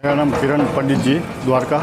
मेरा नाम किरण पंडित जी, द्वारका।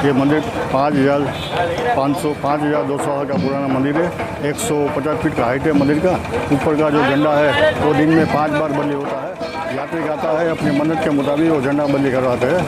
ये मंदिर 5,200 साल का पुराना मंदिर है। 150 फीट का हाइट है मंदिर का। ऊपर का जो झंडा है वो दिन में 5 बार बदली होता है। यात्री आता है, अपनी मन्नत के मुताबिक वो झंडा बदली करवाते हैं।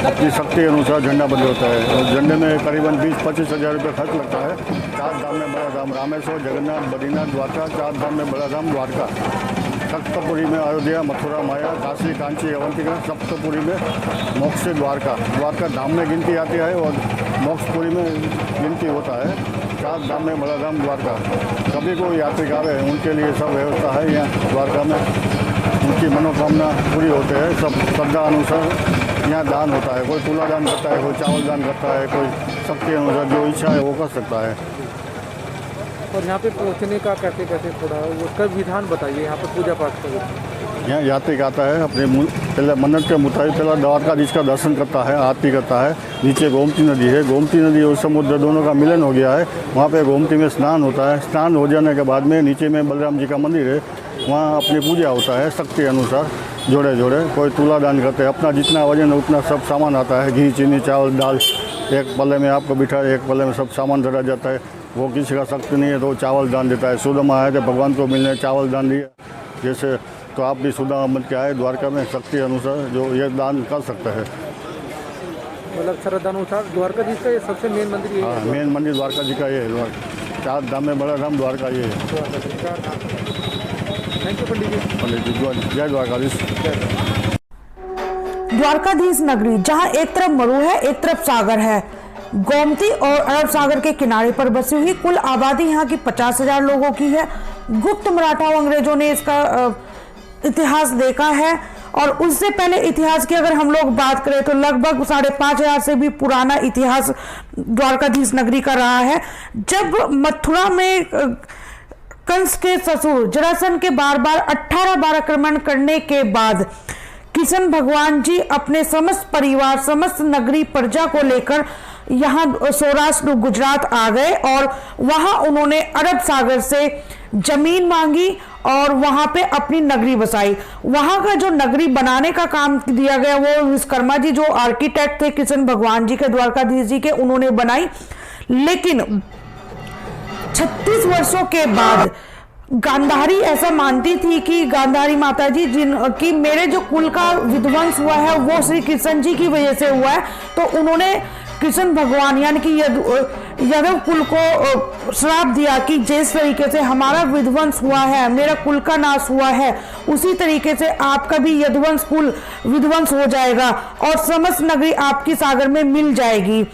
अपनी शक्ति के अनुसार झंडा बदली होता है। और झंडे में करीबन 20-25 हज़ार रुपये खर्च लगता है। 4 धाम में बड़ा धाम रामेश्वर, जगन्नाथ, बद्रीनाथ, द्वारका। 4 धाम में बड़ा धाम द्वारका। सप्तपुरी में अयोध्या, मथुरा, माया, काशी, कांची, अवंतिका। सप्तपुरी में मोक्ष द्वारका। द्वारका धाम में गिनती आती है और मोक्षपुरी में गिनती होता है। 4 धाम में बड़ा धाम द्वारका। कभी कोई यात्री आवे उनके लिए सब व्यवस्था है यहाँ द्वारका में। उनकी मनोकामना पूरी होते हैं। सब श्रद्धा अनुसार यहाँ दान होता है। कोई तुला दान करता है, कोई चावल दान करता है, कोई शक्ति अनुसार जो इच्छा है वो कर सकता है। और यहाँ पे पहुँचने का कैसे थोड़ा उसका विधान बताइए। यहाँ पे पूजा पाठ करें। यहाँ यात्री आता है, अपने पहले मन्नत के मुताबिक पहला द्वारकाधीश का दर्शन करता है, आरती करता है। नीचे गोमती नदी है। गोमती नदी और समुद्र दोनों का मिलन हो गया है। वहाँ पे गोमती में स्नान होता है। स्नान हो जाने के बाद में नीचे में बलराम जी का मंदिर है। वहाँ अपनी पूजा होता है शक्ति अनुसार। जोड़े जोड़े कोई तुला दान करते हैं। अपना जितना वजन है उतना सब सामान आता है। घी, चीनी, चावल, दाल। एक पल्ले में आपको बिठा, एक पल्ले में सब सामान धरा जाता है। वो किसी का शक्ति नहीं है तो चावल दान देता है। सुदामा आए थे भगवान को मिलने, चावल दान दिया। जैसे तो आप भी सुदामा बन के आए द्वारका में, शक्ति अनुसार जो ये दान कर सकते हैं। मतलब श्रद्धानुसार द्वारकाधीश का ये सबसे मेन मंदिर है। हाँ, मेन मंदिर द्वारका जी का ये है। 4 धाम में बड़ा धाम द्वारका ये है। थैंक यू पंडित जी। जय द्वारकाधीश। द्वारकाधीश नगरी जहां एक तरफ मरु है, एक तरफ सागर है। गोमती और अरब सागर के किनारे पर बसी हुई कुल आबादी यहाँ की 50,000 लोगों की है। गुप्त मराठा और अंग्रेजों ने इसका इतिहास देखा है। और उससे पहले इतिहास की अगर हम लोग बात करें तो लगभग 5,500 से भी पुराना इतिहास द्वारकाधीश नगरी का रहा है। जब मथुरा में कंस के ससुर जरासंध के बार 18 बार आक्रमण करने के बाद कृष्ण भगवान जी अपने समस्त परिवार, समस्त नगरी प्रजा को लेकर यहाँ सौराष्ट्र गुजरात आ गए और वहां उन्होंने अरब सागर से जमीन मांगी और वहां पे अपनी नगरी बसाई। वहां का जो नगरी बनाने का काम दिया गया वो विश्वकर्मा जी जो आर्किटेक्ट थे कृष्ण भगवान जी के, द्वारकाधीश जी के, उन्होंने बनाई। लेकिन 36 वर्षों के बाद गांधारी ऐसा मानती थी कि गांधारी माता जी जिनकी मेरे जो कुल का विध्वंस हुआ है वो श्री कृष्ण जी की वजह से हुआ है, तो उन्होंने कृष्ण भगवान यानी कि यादव कुल को श्राप दिया कि जिस तरीके से हमारा विध्वंस हुआ है, मेरा कुल का नाश हुआ है, उसी तरीके से आपका भी यदुवंश कुल विध्वंस हो जाएगा और समस्त नगरी आपकी सागर में मिल जाएगी।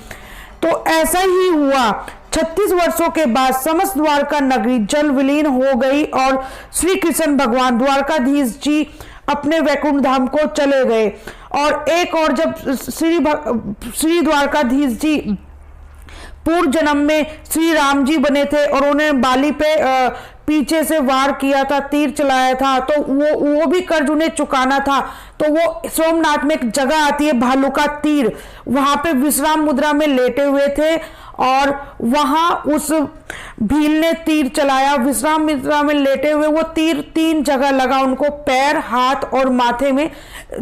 तो ऐसा ही हुआ। 36 वर्षों के बाद समस्त द्वारका नगरी जल विलीन हो गई और श्री कृष्ण भगवान द्वारकाधीश जी अपने वैकुंठ धाम को चले गए। और एक और जब श्री द्वारकाधीश जी पूर्व जन्म में श्री राम जी बने थे और उन्होंने बाली पे पीछे से वार किया था, तीर चलाया था, तो वो भी कर्ज उन्हें चुकाना था। तो वो सोमनाथ में एक जगह आती है भालू का तीर, वहां पे विश्राम मुद्रा में लेटे हुए थे और वहां उस भील ने तीर चलाया। विश्राम मुद्रा में लेटे हुए वो तीर 3 जगह लगा उनको, पैर, हाथ और माथे में,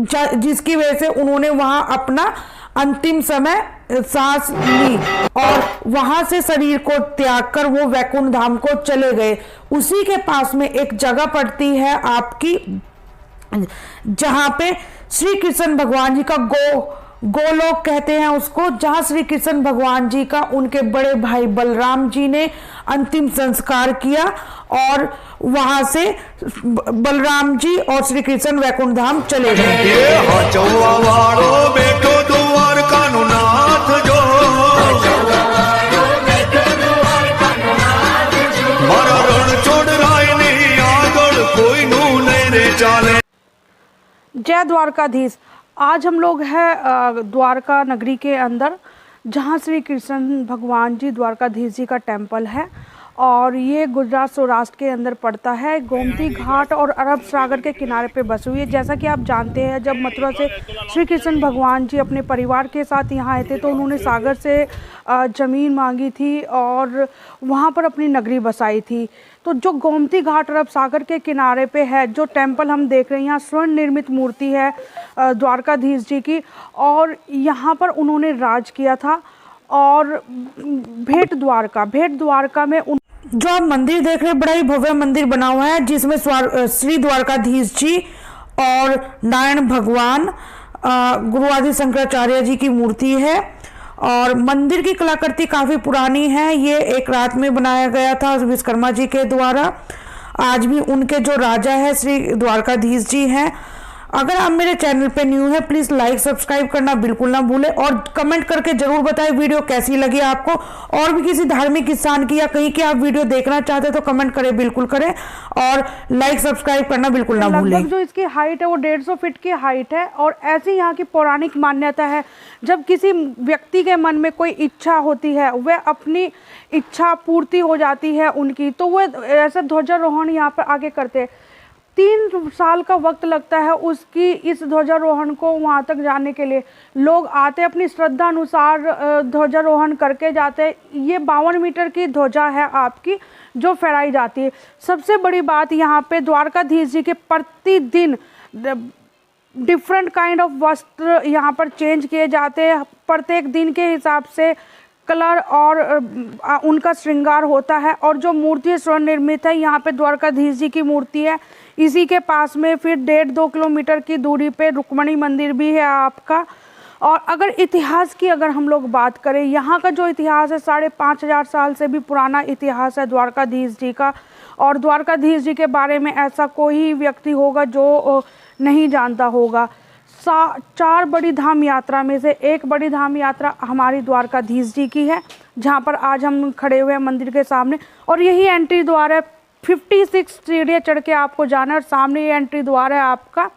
जिसकी वजह से उन्होंने वहां अपना अंतिम समय सांस ली और वहां से शरीर को त्याग कर वो वैकुंठ धाम को चले गए। उसी के पास में एक जगह पड़ती है आपकी जहां पे श्री कृष्ण भगवान जी का गोलोक कहते हैं उसको, जहां श्री कृष्ण भगवान जी का उनके बड़े भाई बलराम जी ने अंतिम संस्कार किया और वहां से बलराम जी और श्री कृष्ण वैकुंठ धाम चले गए। जय द्वारकाधीश। आज हम लोग हैं द्वारका नगरी के अंदर जहां श्री कृष्ण भगवान जी द्वारकाधीश जी का टेम्पल है और ये गुजरात सौराष्ट्र के अंदर पड़ता है। गोमती घाट और अरब सागर के किनारे पे बसी हुई है। जैसा कि आप जानते हैं, जब मथुरा से श्री कृष्ण भगवान जी अपने परिवार के साथ यहाँ आए थे तो उन्होंने सागर से ज़मीन मांगी थी और वहाँ पर अपनी नगरी बसाई थी। तो जो गोमती घाट अरब सागर के किनारे पे है, जो टेंपल हम देख रहे हैं, यहाँ स्वर्ण निर्मित मूर्ति है द्वारकाधीश जी की, और यहाँ पर उन्होंने राज किया था। और भेंट द्वारका में जो आप मंदिर देख रहे हैं, बड़ा ही भव्य मंदिर बना हुआ है, जिसमें श्री द्वारकाधीश जी और नारायण भगवान, गुरु आदि शंकराचार्य जी की मूर्ति है। और मंदिर की कलाकृति काफ़ी पुरानी है। ये एक रात में बनाया गया था विश्वकर्मा जी के द्वारा। आज भी उनके जो राजा है श्री द्वारकाधीश जी हैं। अगर आप मेरे चैनल पे न्यू है, प्लीज़ लाइक सब्सक्राइब करना बिल्कुल ना भूलें और कमेंट करके जरूर बताएं वीडियो कैसी लगी आपको। और भी किसी धार्मिक स्थान की या कहीं की आप वीडियो देखना चाहते हैं तो कमेंट करें, बिल्कुल करें, और लाइक सब्सक्राइब करना बिल्कुल ना भूलें। जो इसकी हाइट है वो 150 फीट की हाइट है। और ऐसी यहाँ की पौराणिक मान्यता है, जब किसी व्यक्ति के मन में कोई इच्छा होती है, वह अपनी इच्छा पूर्ति हो जाती है उनकी, तो वह ऐसा ध्वजारोहण यहाँ पर आगे करते हैं। 3 साल का वक्त लगता है उसकी इस ध्वजारोहण को वहाँ तक जाने के लिए। लोग आते अपनी श्रद्धा अनुसार ध्वजारोहण करके जाते हैं। ये 52 मीटर की ध्वजा है आपकी, जो फहराई जाती है। सबसे बड़ी बात यहाँ पे द्वारकाधीश जी के प्रतिदिन डिफरेंट काइंड ऑफ वस्त्र यहाँ पर चेंज किए जाते हैं। प्रत्येक दिन के हिसाब से कलर और उनका श्रृंगार होता है। और जो मूर्ति स्वर्ण निर्मित है, यहाँ पे द्वारकाधीश जी की मूर्ति है। इसी के पास में फिर 1.5-2 किलोमीटर की दूरी पे रुक्मणी मंदिर भी है आपका। और अगर इतिहास की अगर हम लोग बात करें, यहाँ का जो इतिहास है 5,500 साल से भी पुराना इतिहास है द्वारकाधीश जी का। और द्वारकाधीश जी के बारे में ऐसा कोई व्यक्ति होगा जो नहीं जानता होगा। 4 बड़ी धाम यात्रा में से एक बड़ी धाम यात्रा हमारी द्वारकाधीश जी की है, जहाँ पर आज हम खड़े हुए हैं मंदिर के सामने। और यही एंट्री द्वार है। 56 सीढ़ियाँ चढ़ के आपको जाना है और सामने ये एंट्री द्वार है आपका।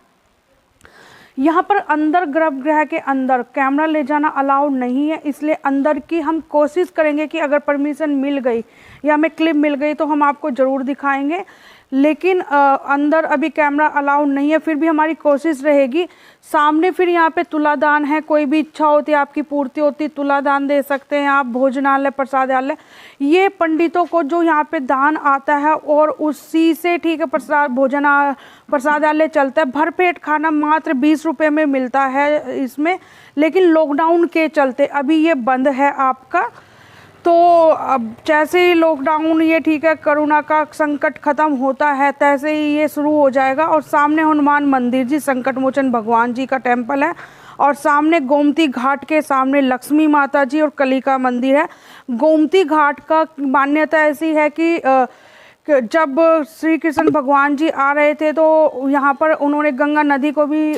यहाँ पर अंदर गर्भगृह के अंदर कैमरा ले जाना अलाउड नहीं है, इसलिए अंदर की हम कोशिश करेंगे कि अगर परमिशन मिल गई या हमें क्लिप मिल गई तो हम आपको ज़रूर दिखाएंगे। लेकिन अंदर अभी कैमरा अलाउड नहीं है, फिर भी हमारी कोशिश रहेगी। सामने फिर यहाँ पे तुलादान है, कोई भी इच्छा होती है आपकी पूर्ति होती, तुलादान दे सकते हैं आप। भोजनालय, प्रसादालय, ये पंडितों को जो यहाँ पे दान आता है और उसी से ठीक है प्रसादालय चलता है। भरपेट खाना मात्र 20 रुपये में मिलता है इसमें, लेकिन लॉकडाउन के चलते अभी ये बंद है आपका। तो अब जैसे ही लॉकडाउन ये ठीक है, कोरोना का संकट ख़त्म होता है, तैसे ही ये शुरू हो जाएगा। और सामने हनुमान मंदिर जी, संकट मोचन भगवान जी का टेंपल है। और सामने गोमती घाट के सामने लक्ष्मी माता जी और कलिका मंदिर है। गोमती घाट का मान्यता ऐसी है कि जब श्री कृष्ण भगवान जी आ रहे थे तो यहाँ पर उन्होंने गंगा नदी को भी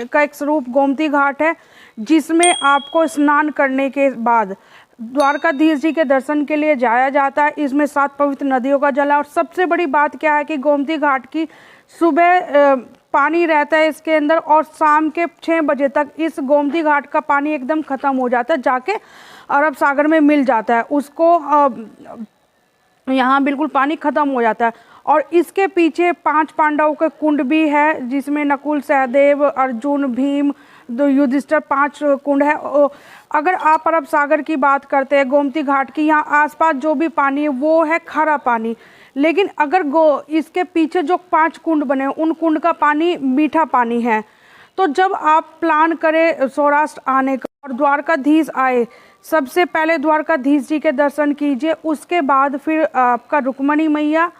का एक स्वरूप गोमती घाट है, जिसमें आपको स्नान करने के बाद द्वारकाधीश जी के दर्शन के लिए जाया जाता है। इसमें 7 पवित्र नदियों का जल है। और सबसे बड़ी बात क्या है कि गोमती घाट की सुबह पानी रहता है इसके अंदर, और शाम के 6 बजे तक इस गोमती घाट का पानी एकदम ख़त्म हो जाता है, जाके अरब सागर में मिल जाता है। उसको यहाँ बिल्कुल पानी ख़त्म हो जाता है। और इसके पीछे 5 पांडवों के कुंड भी है, जिसमें नकुल, सहदेव, अर्जुन, भीम, युधिष्ठिर 5 कुंड है। अगर आप अरब सागर की बात करते हैं, गोमती घाट की, यहाँ आसपास जो भी पानी है वो है खारा पानी। लेकिन अगर इसके पीछे जो 5 कुंड बने उन कुंड का पानी मीठा पानी है। तो जब आप प्लान करें सौराष्ट्र आने का और द्वारकाधीश आए, सबसे पहले द्वारकाधीश जी के दर्शन कीजिए। उसके बाद फिर आपका रुक्मणी मैया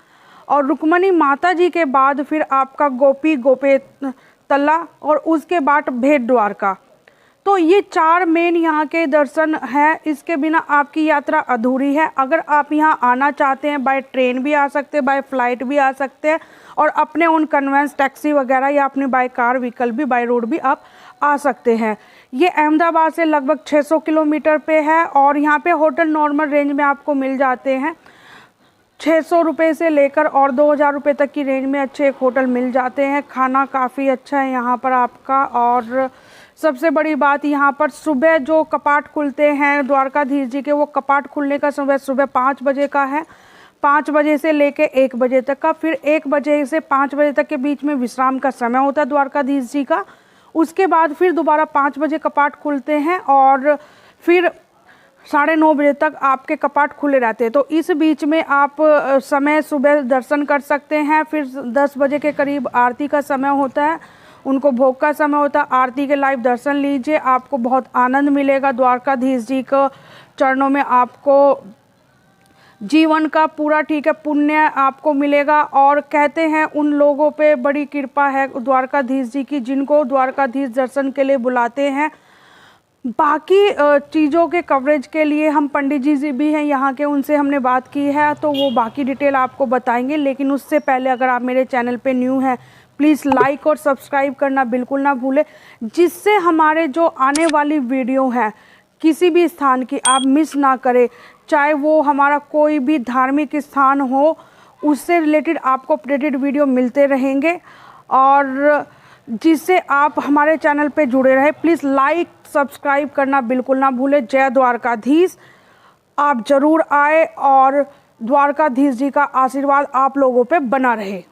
और रुक्मणी माता जी के बाद फिर आपका गोपे तला और उसके बाद भेंट द्वारका। तो ये 4 मेन यहाँ के दर्शन हैं। इसके बिना आपकी यात्रा अधूरी है। अगर आप यहाँ आना चाहते हैं, बाय ट्रेन भी आ सकते हैं, बाय फ्लाइट भी आ सकते हैं, और अपने ओन कन्वेंस टैक्सी वगैरह या अपने बाय कार व्हीकल भी, बाय रोड भी आप आ सकते हैं। ये अहमदाबाद से लगभग 600 किलोमीटर पे है। और यहाँ पे होटल नॉर्मल रेंज में आपको मिल जाते हैं। 600 रुपये से लेकर और 2,000 रुपये तक की रेंज में अच्छे एक होटल मिल जाते हैं। खाना काफ़ी अच्छा है यहाँ पर आपका। और सबसे बड़ी बात, यहाँ पर सुबह जो कपाट खुलते हैं द्वारकाधीश जी के, वो कपाट खुलने का समय सुबह 5 बजे का है। 5 बजे से लेके 1 बजे तक का, फिर 1 बजे से 5 बजे तक के बीच में विश्राम का समय होता है द्वारकाधीश जी का। उसके बाद फिर दोबारा 5 बजे कपाट खुलते हैं और फिर 9:30 बजे तक आपके कपाट खुले रहते हैं। तो इस बीच में आप समय सुबह दर्शन कर सकते हैं। फिर 10 बजे के करीब आरती का समय होता है, उनको भोग का समय होता है। आरती के लाइव दर्शन लीजिए, आपको बहुत आनंद मिलेगा। द्वारकाधीश जी को चरणों में आपको जीवन का पूरा पुण्य आपको मिलेगा। और कहते हैं उन लोगों पे बड़ी कृपा है द्वारकाधीश जी की जिनको द्वारकाधीश दर्शन के लिए बुलाते हैं। बाकी चीज़ों के कवरेज के लिए हम पंडित जी भी हैं यहाँ के, उनसे हमने बात की है तो वो बाकी डिटेल आपको बताएंगे। लेकिन उससे पहले अगर आप मेरे चैनल पे न्यू हैं प्लीज़ लाइक और सब्सक्राइब करना बिल्कुल ना भूलें, जिससे हमारे जो आने वाली वीडियो हैं किसी भी स्थान की आप मिस ना करें। चाहे वो हमारा कोई भी धार्मिक स्थान हो, उससे रिलेटेड आपको अपडेटेड वीडियो मिलते रहेंगे और जिससे आप हमारे चैनल पे जुड़े रहे। प्लीज़ लाइक सब्सक्राइब करना बिल्कुल ना भूलें। जय द्वारकाधीश। आप ज़रूर आए और द्वारकाधीश जी का आशीर्वाद आप लोगों पे बना रहे।